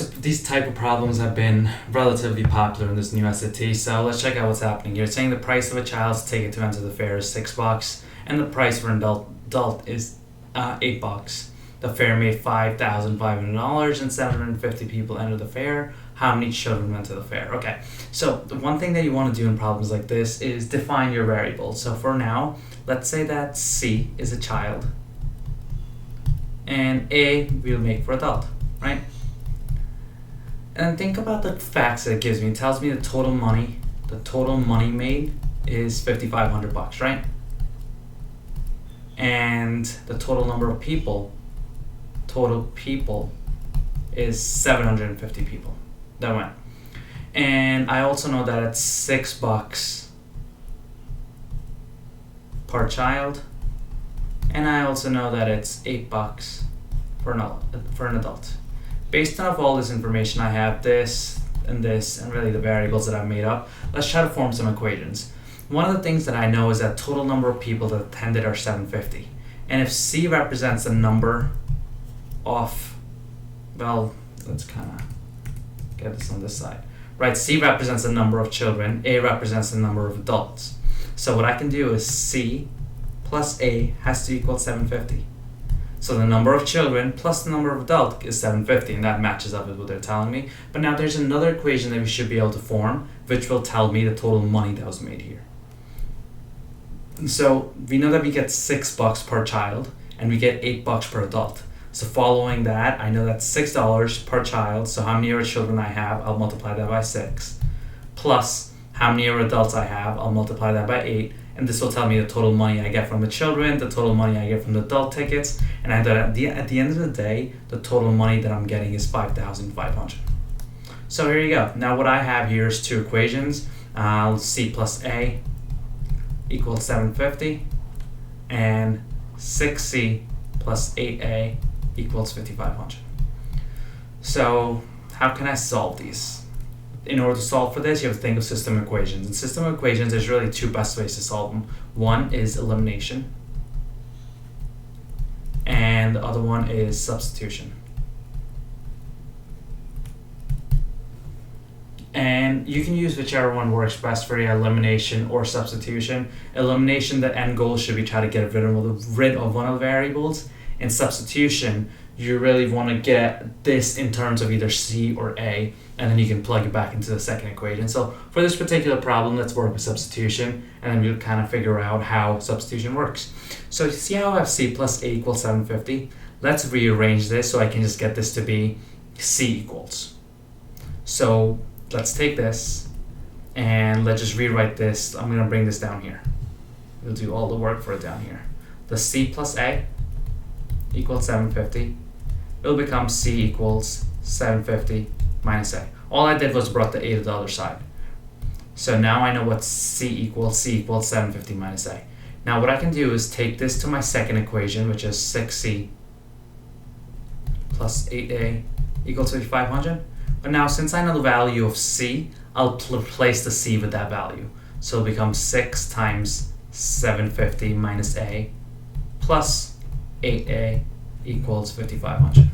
these type of problems have been relatively popular in this new SAT. So let's check out what's happening here. It's saying the price of a child's ticket to enter the fair is $6, and the price for an adult is $8. The fair made $5,500 and 750 people entered the fair. How many children went to the fair? Okay, so the one thing that you want to do in problems like this is define your variables. So for now, let's say that C is a child and A we'll make for adult, right? And think about the facts that it gives me. It tells me the total money made is $5,500, right? And the total number of people is 750 people that went. And I also know that it's $6 per child, and I also know that it's $8 for an adult. Based on all this information, I have this, and really the variables that I've made up. Let's try to form some equations. One of the things that I know is that total number of people that attended are 750. And if C represents the number of, well, let's kind of get this on this side. Right, C represents the number of children, A represents the number of adults. So what I can do is C plus A has to equal 750. So the number of children plus the number of adults is 750, and that matches up with what they're telling me. But now there's another equation that we should be able to form, which will tell me the total money that was made here. And so we know that we get $6 per child, and we get $8 per adult. So following that, I know that's $6 per child. So how many other children I have, I'll multiply that by 6. Plus how many other adults I have, I'll multiply that by 8. And this will tell me the total money I get from the children, the total money I get from the adult tickets, and at the end of the day, the total money that I'm getting is $5,500. So here you go. Now what I have here is two equations. C plus A equals 750, and 6C plus 8A equals 5,500. So how can I solve these? In order to solve for this, you have to think of system equations. In system equations, there's really two best ways to solve them. One is elimination, and the other one is substitution. And you can use whichever one works best for you, elimination or substitution. Elimination, the end goal should be try to get rid of one of the variables. In substitution, you really want to get this in terms of either C or A, and then you can plug it back into the second equation. So for this particular problem, let's work with substitution, and then we'll kind of figure out how substitution works. So you see how I have C plus A equals 750? Let's rearrange this so I can just get this to be C equals. So let's take this, and let's just rewrite this. I'm going to bring this down here. We'll do all the work for it down here. The C plus A equals 750. It'll become C equals 750 minus A. All I did was brought the A to the other side. So now I know what C equals 750 minus A. Now what I can do is take this to my second equation, which is 6C plus 8A equals 5,500. But now since I know the value of C, I'll replace the C with that value. So it'll become 6 times 750 minus A plus 8A equals 5,500.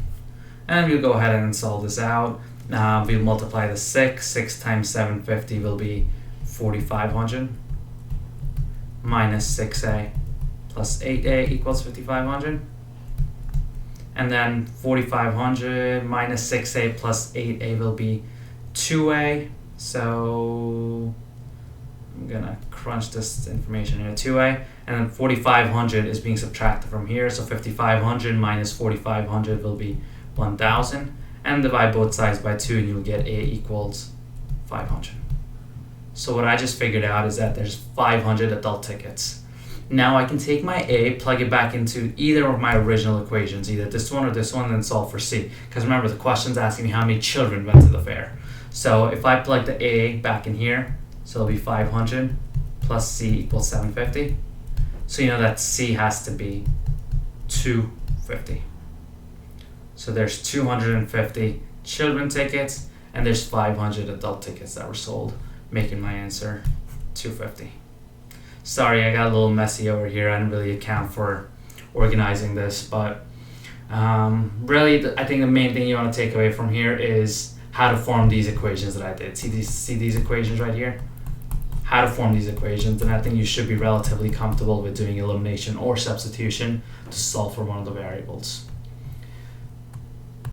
And we'll go ahead and solve this out. We'll multiply the 6 times 750 will be 4,500 minus 6A plus 8A equals 5,500. And then 4,500 minus 6A plus 8A will be 2A. So I'm gonna crunch this information here, 2A. And then 4,500 is being subtracted from here. So 5,500 minus 4,500 will be 1,000. And divide both sides by 2 and you'll get A equals 500. So what I just figured out is that there's 500 adult tickets. Now I can take my A, plug it back into either of my original equations, either this one or this one, and then solve for C. Because remember, the question's asking me how many children went to the fair. So if I plug the A back in here, so it'll be 500 plus C equals 750. So you know that C has to be 250. So there's 250 children tickets, and there's 500 adult tickets that were sold, making my answer 250. Sorry, I got a little messy over here. I didn't really account for organizing this, but Really, I think the main thing you want to take away from here is how to form these equations that I did. See these equations right here? How to form these equations, and I think you should be relatively comfortable with doing elimination or substitution to solve for one of the variables.